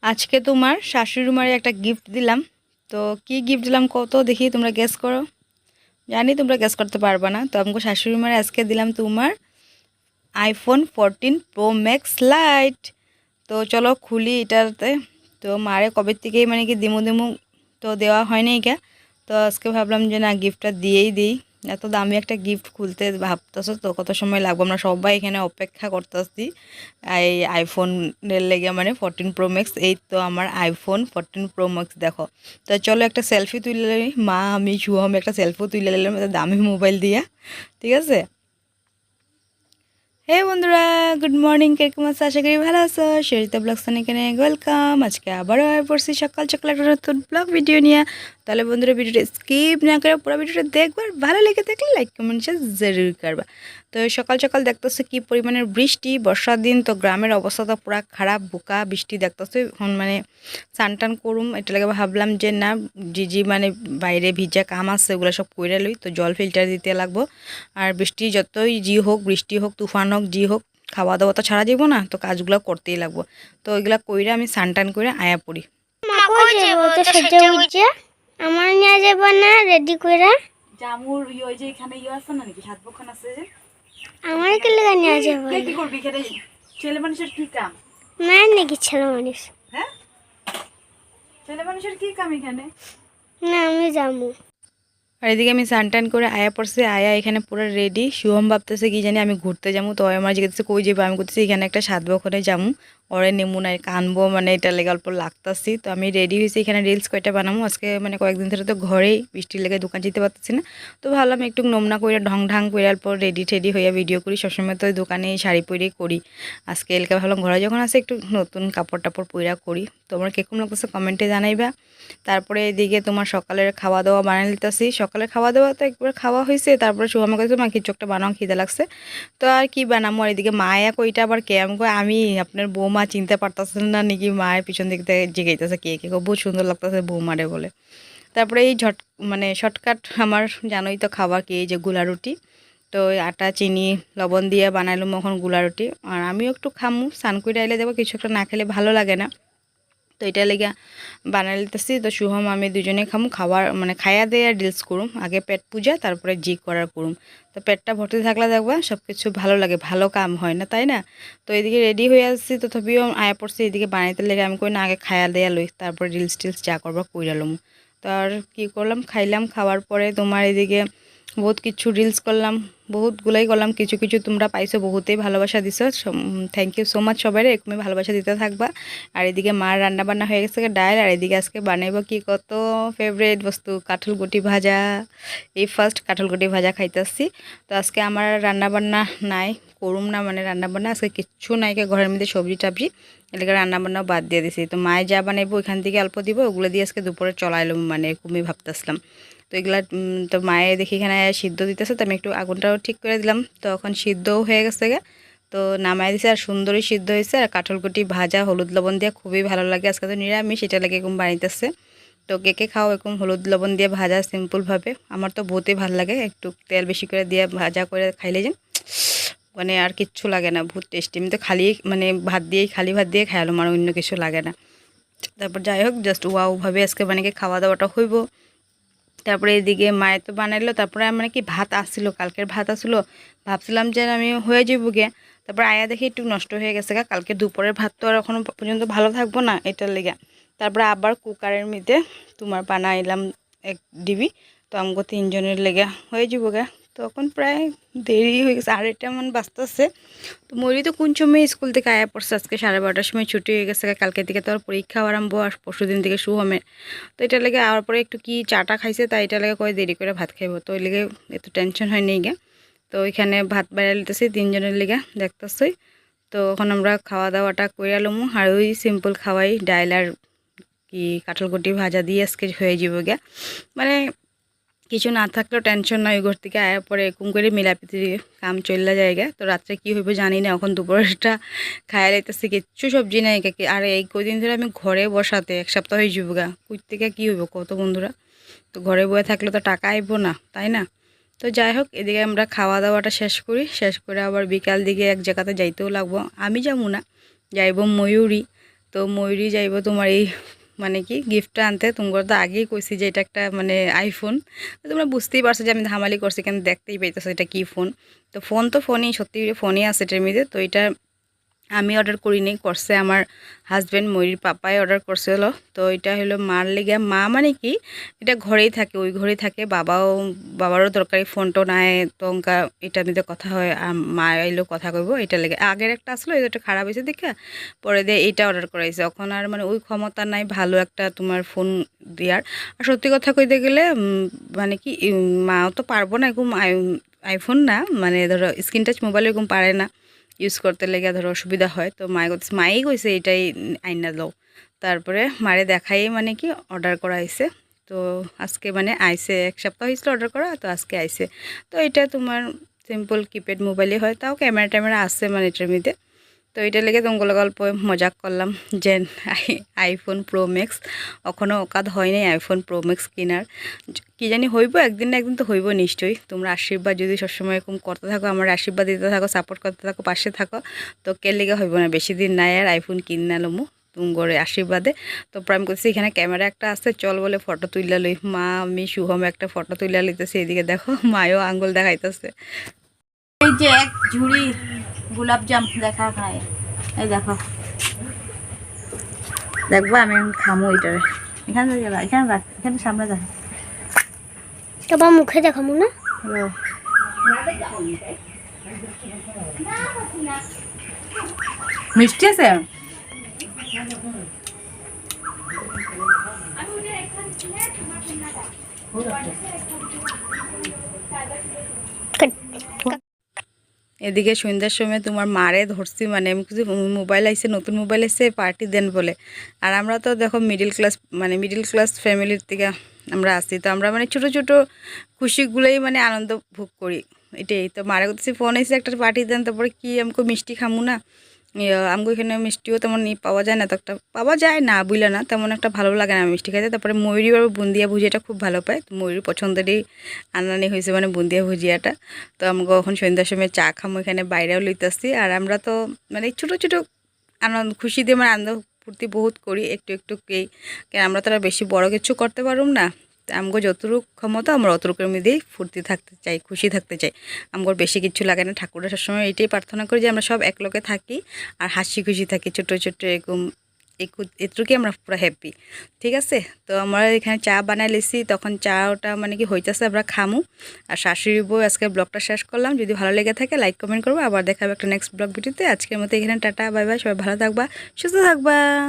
আজকে তোমার শাশুড়ি মারে একটা গিফট দিলাম। তো কি গিফট দিলাম কত দেখি, তোমরা গেস করো। জানি তোমরা গেস করতে পারবে না। তো আমাকে শাশুড়ি মারে আজকে দিলাম তোমার আইফোন 14 Pro Max লাইট। তো চলো খুলি এটাতে। তো মারে কবে থেকেই মানে কি দিমু দিমু, তো দেওয়া হয়নি কে। তো আজকে ভাবলাম যে না, গিফটটা দিয়েই দিই। এত দামি একটা গিফট খুলতে ভাবতেছো তো কত সময় লাগবে, আমরা সবাই এখানে অপেক্ষা করতেছি এই আইফোনের লেগে, মানে 14 Pro Max। এই তো আমার iPhone 14 Pro Max, দেখো। তো চলো একটা সেলফি তুলে নিই, মা আমি শুভম একটা সেলফি তুলে নিলাম দামি মোবাইল দিয়া। ঠিক আছে। হে বন্ধুরা, গুড মর্নিং, কিরকম আছো? আশা করি ভালো আছো। সরিতা ব্লগসন এখানে ওয়েলকাম। আজকে আবারও হয়ে পড়ছি সকাল সকাল একটা নতুন ব্লগ ভিডিও নিয়ে। তাহলে বন্ধুরা ভিডিওটা স্কিপ না করে পুরো ভিডিওটা দেখবার, ভালো লেগে থাকলে লাইক কমেন্ট শেয়ার জরুর করবা। তো সকাল সকাল দেখতেছো কি পরিমাণের বৃষ্টি, বর্ষার দিন তো গ্রামের অবস্থা তো পুরো খারাপ, বোকা বৃষ্টি দেখতেছো। এখন মানে স্নান টান করুম, এটা লাগে ভাবলাম যে না, জি মানে বাইরে ভিজা কাম আছে ওগুলো সব কইরা লই, তো জল ফিল্টার দিতে লাগবো। আর বৃষ্টি যতই জি হোক, বৃষ্টি হোক তুফান হোক জি হোক, খাওয়া দাওয়া তো ছাড়া যাবো না, তো কাজগুলো করতেই লাগবো। তো ওইগুলা কইরা আমি স্নান টান করে আয়া পড়ি। আমার নিয়ে যাব না রেডি কইরা জামুর ওই যে এখানে আছে না নাকি, হাত বখান আছে যে, আমার কি লাগা নিয়ে যাব কি করবি এখানে? ছেলে মানুষের কি কাম? না নাকি ছেলে মানুষ? হ্যাঁ, ছেলে মানুষের কি কাম এখানে? না আমি যাবো। আর এদিকে আমি স্নান টান করে আয়া পড়ছে, আয়া এখানে পুরো রেডি। শুভম ভাবতেছে কি জানি আমি ঘুরতে যাবো, তো আমার জিজ্ঞেস কই যাবো, আমি করতেছি এখানে একটা সাধবো, ওখানে যাবো, ওরে নেমু নাই কানবো, মানে এটা লেগে অল্প লাগতাছি। তো আমি রেডি হয়েছি, এখানে রিলস কয়টা বানাবো আজকে, মানে কয়েকদিন ধরে তো ঘরেই বৃষ্টির লেগে দোকান যেতে পারতেছি না। তো ভাবলাম একটু নোমনা করে ঢং ঢাং করে অল্প রেডি টেডি হইয়া ভিডিও করি, সবসময় তো দোকানে শাড়ি পরেই করি। আজকে এলাকা ভাবলাম ঘরে যখন আছে একটু নতুন কাপড় টাপড় পইরা করি। তোমার কিরকম লাগতেছে কমেন্টে জানাইবা। তারপরে এদিকে তোমার সকালের খাওয়া দাওয়া বানাই নিতেছি। সকালের খাওয়া দাওয়া তো একবার খাওয়া হয়েছে, তারপরে শুভমের কাছে মা কিছু একটা বানাও, খিদে লাগছে। তো আর কি বানাবো। আর এদিকে মায়া কইটা আবার কে, আমি আপনার বৌমা চিনতে পারতেছেন না নাকি, মায়ের পিছন দিক থেকে জিগাইতেছে কে কে, বহুত সুন্দর লাগতেছে বৌমারে বলে। তারপরে এই মানে শর্টকাট আমার জানোই তো খাবার কি, এই যে গুলা রুটি। তো ওই আটা চিনি লবণ দিয়ে বানাইলাম এখন গুলা রুটি। আর আমিও একটু খামু, স্নান করে আইলে দেবো, কিছু একটা না খেলে ভালো লাগে না। তো এটা লেগে বানাই লিতেছি। তো শুভম আমি দুজনে খামু, খাবার মানে খাইয়া দিয়ে আর রিলস করুম, আগে পেট পূজা তারপরে জি করার করুম। তো পেটটা ভর্তি থাকলে দেখবা সব কিছু ভালো লাগে, ভালো কাম হয় না, তাই না? তো এদিকে রেডি হয়ে আসছি, তো তথাপিও আয়া পড়ছি এদিকে বানাইতে লেগে, আমি কই না আগে খাইয়া দেয়া লই, তারপরে রিলস টিলস যা করবা কইরালুম। তো আর কী করলাম, খাইলাম, খাওয়ার পরে তোমার এদিকে বহুত কিছু রিলস করলাম, বহুতগুলাই করলাম। কিছু কিছু তোমরা পাইছো, বহুতেই ভালোবাসা দিছো, থ্যাংক ইউ সো মাচ সবাই, এরকমই ভালোবাসা দিতে থাকবা। আর এদিকে মার রান্না বান্না হয়ে গেছে ডাল, আর এদিকে আজকে বানাইব কি কত ফেভারিট বস্তু, কাঁঠালগুটি ভাজা। এই ফার্স্ট কাঁঠালগুটি ভাজা খাইতেছি। তো আজকে আমার রান্না বান্না নাই, করুম না, মানে রান্না বান্না আজকে কিচ্ছু নাই, ঘরের মধ্যে সবজি টাবজি এলাকা রান্না বান্নাও বাদ দিয়ে দিছি। তো মায়ে যা বানাইবো ওইখান থেকে অল্প দিব, ওগুলো দিয়ে আজকে দুপুরে চলাইলাম, মানে এরকমই ভাবতেছিলাম। তো এগুলা তো মায়ে দেখি এখানে সিদ্ধ দিতেছে, তো আমি একটু আগুনটাও ঠিক করে দিলাম, তো এখন সিদ্ধও হয়ে গেছে গে। তো নামাই দিছে, আর সুন্দরই সিদ্ধ হয়েছে। আর কাঁঠালকুটি ভাজা হলুদ লবণ দিয়ে খুবই ভালো লাগে, আজকে তো নিরামিষ, এটা লাগে এরকম বানাইতেছে। তো কে কে খাও এরকম হলুদ লবণ দিয়ে ভাজা সিম্পলভাবে, আমার তো বহুতই ভালো লাগে, একটু তেল বেশি করে দিয়ে ভাজা করে খাইলে যে মানে আর কিচ্ছু লাগে না, বহুত টেস্টি। আমি তো খালি মানে ভাত দিয়েই, খালি ভাত দিয়ে খাইলাম, আর অন্য কিছু লাগে না। তারপর যাই হোক, জাস্ট ওয়াওভাবে আজকে মানে কি খাওয়া দাওয়াটা হইব। তারপরে এদিকে মায়ে তো বানাইলো, তারপরে মানে কি ভাত আসছিল, কালকের ভাত আসলো, ভাবছিলাম যে আমি হয়ে যাবো গে। তারপর আয়া দেখি একটু নষ্ট হয়ে গেছে গা, কালকে দুপুরের ভাত তো আর এখনো পর্যন্ত ভালো থাকবো না, এটার লেগে। তারপরে আবার কুকারের মধ্যে তোমার বানাইলাম 1 ডিবি। তো আমাকে 3 জনের লেগে হয়ে যাবো গা। তখন প্রায় দেরি হয়ে গেছে, 2:30 বাজতেছে। তো মরি তো কোন সময় স্কুল থেকে আয়া পড়ছে, আজকে 12:30টার সময় ছুটি হয়ে গেছে, কালকে থেকে তো আর পরীক্ষা আরম্ভ, আর পরশু দিন থেকে শুভমের। তো এটা লেগে আওয়ার পরে একটু কি চাটা খাইছে, তাই এটা লেগে কয় দেরি করে ভাত খাইব, তো ওই লেগে এত টেনশন হয় নেই গে। তো ওইখানে ভাত বাইরে লিতেছি 3 জনের লেগে, দেখতেছই। তো এখন আমরা খাওয়া দাওয়াটা করে লমু, আর ওই সিম্পল খাওয়াই, ডাইল আর কি কাঁঠালকুটি ভাজা দিয়ে আজকে হয়ে যাব গে। মানে কিছু না থাকলেও টেনশন নয়, ঘর থেকে আয়ার পরে এরকম করে মিলাপিতি কাম চললা জায়গা। তো রাত্রে কি হইব জানি না, এখন দুপুরটা খায়া লাইতেছি, কিচ্ছু সবজি নাই। আর এই কদিন ধরে আমি ঘরে বসাতে 1 সপ্তাহ হয়ে যাব গা, কই থেকে কী হইব কত বন্ধুরা। তো ঘরে বয়ে থাকলে তো টাকা আইব না, তাই না? তো যাই হোক, এদিকে আমরা খাওয়া দাওয়াটা শেষ করি, শেষ করে আবার বিকাল দিকে এক জায়গাতে যাইতেও লাগবো, আমি যাবো না, যাইব ময়ূরী। তো ময়ূরী যাইব তোমার এই মানে কি গিফটটা আনতে। তোমার তো আগেই কইছি যে এটা একটা মানে আইফোন, তো তোমরা বুঝতেই পারছো যে আমি ধামালি করছি, কেন দেখতেই পাইতেছো এটা কি ফোন। তো ফোনই সত্যি ফোনই আছে এটার মধ্যে। তো এটা আমি অর্ডার করিনি, করছে আমার হাজব্যান্ড ময়ূরীর পাপাই অর্ডার করছিল। তো এটা হলো মার লেগে, মা মানে কি এটা ঘরেই থাকে, ওই ঘরেই থাকে, বাবারও দরকারি ফোনটো নাই, তো অঙ্কা এটার মধ্যে কথা হয়, আর মা এলো কথা কইব এটা লেগে। আগের একটা আসলো, এটা খারাপ হয়েছে দেখে পরে দিয়ে এইটা অর্ডার করাইছে। এখন আর মানে ওই ক্ষমতা নাই ভালো একটা তোমার ফোন দেওয়ার। আর সত্যি কথা কইতে গেলে মানে কি মাও তো পারবো না এরকম আইফোন না, মানে ধরো স্ক্রিন টাচ মোবাইল এরকম পারে না ইউজ করতে লেগে, ধরো অসুবিধা হয়। তো মাই কইছে এটাই আইনা দাও। তারপরে মারে দেখাই মানে কি অর্ডার করা হয়েছে। তো আজকে মানে আইছে, 1 সপ্তাহ হয়েছিল অর্ডার করা, তো আজকে আইছে। তো এটা তোমার সিম্পল কিপ্যাড মোবাইলই হয়, তাও ক্যামেরা আছে মানে এটার মধ্যে। তো এটা লেগে তোমাগুলো গল্প মজাক করলাম যে আইফোন প্রো ম্যাক্স এখনও অকাদ হয় নাই আইফোন প্রো ম্যাক্স কেনার। কি জানি হইব, একদিন না একদিন তো হইব নিশ্চয়ই। তোমরা আশীর্বাদ যদি সবসময় এরকম করতে থাকো, আমার আশীর্বাদ দিতে থাকো, সাপোর্ট করতে থাকো, পাশে থাকো, তো কে লেগে হইব না, বেশি দিন নাই আর আইফোন কিনে লমু তুমগরে আশীর্বাদে। তো প্রাইম করছি এখানে ক্যামেরা একটা আছে, চল বলে ফটো তুইলা লই। মা আমি শুভম একটা ফটো তুইলা লইতেছি, এদিকে দেখো মায়ও আঙ্গুল দেখাইতেছে। এই যে এক ঝুড়ি গোলাপজাম দেখা খায়, এই দেখো, দেখবো আমি এখন খামো এটারে। এখানে এখানে রাখ, এখানে সামনে দেখ। তোমার মুখে দেখাবো না। মিষ্টি আছে। এদিকে সন্ধ্যার সময় তোমার মারে ধরছি, মানে আমি কিছু মোবাইল আইছে, নতুন মোবাইল আইছে, পার্টি দেন বলে। আর আমরা তো দেখো মিডিল ক্লাস ফ্যামিলির থেকে আমরা আসি, তো আমরা মানে ছোট ছোট খুশিগুলোই মানে আনন্দ ভোগ করি এটাই। তো মারে করতেছি ফোন আইসে একটা পার্টি দেন, তারপরে কি আমাকে মিষ্টি খামু না, আমাকে এখানে মিষ্টিও তেমন পাওয়া যায় না, তো একটা পাওয়া যায় না বুঝলে না, তেমন একটা ভালো লাগে না মিষ্টি খাইতে। তারপরে ময়ূরী আর বুন্দিয়া ভুজিয়াটা খুব ভালো পায়, তো ময়ূরীর পছন্দেরই আনানি হয়েছে মানে বুন্দিয়া ভুজিয়াটা। তো আমাকে এখন সন্ধ্যার সময় চা খামো, এখানে বাইরেও লইতেছি। আর আমরা তো মানে ছোটো ছোটো আনন্দ খুশি দিয়ে মানে আনন্দ ফুর্তি বহুত করি একটু একটুকেই, কেন আমরা তো আর বেশি বড় কিছু করতে পারুম না। আমগো যতটুকু ক্ষমতা আমরা অতটুকুর মধ্যেই ফুর্তি থাকতে চাই, খুশি থাকতে চাই। আমগোর বেশি কিছু লাগে না। ঠাকুরের সবসময় এইটাই প্রার্থনা করি যে আমরা সব একলগে থাকি আর হাসি খুশি থাকি, ছোটো ছোটো এরকম এটুকুই আমরা পুরো হ্যাপি। ঠিক আছে, তো আমরা এখানে চা বানাই লেছি, তখন চাটা মানে কি হইতেছে, আমরা খামু। আর শাশুড়ি বউ আজকে ব্লগটা শেষ করলাম। যদি ভালো লেগে থাকে লাইক কমেন্ট করবো, আবার দেখাবো একটা নেক্সট ব্লগ ভিডিওতে। আজকের মতো এখানে টাটা বাই বাই, সবাই ভালো থাকবা, সুস্থ থাকবা।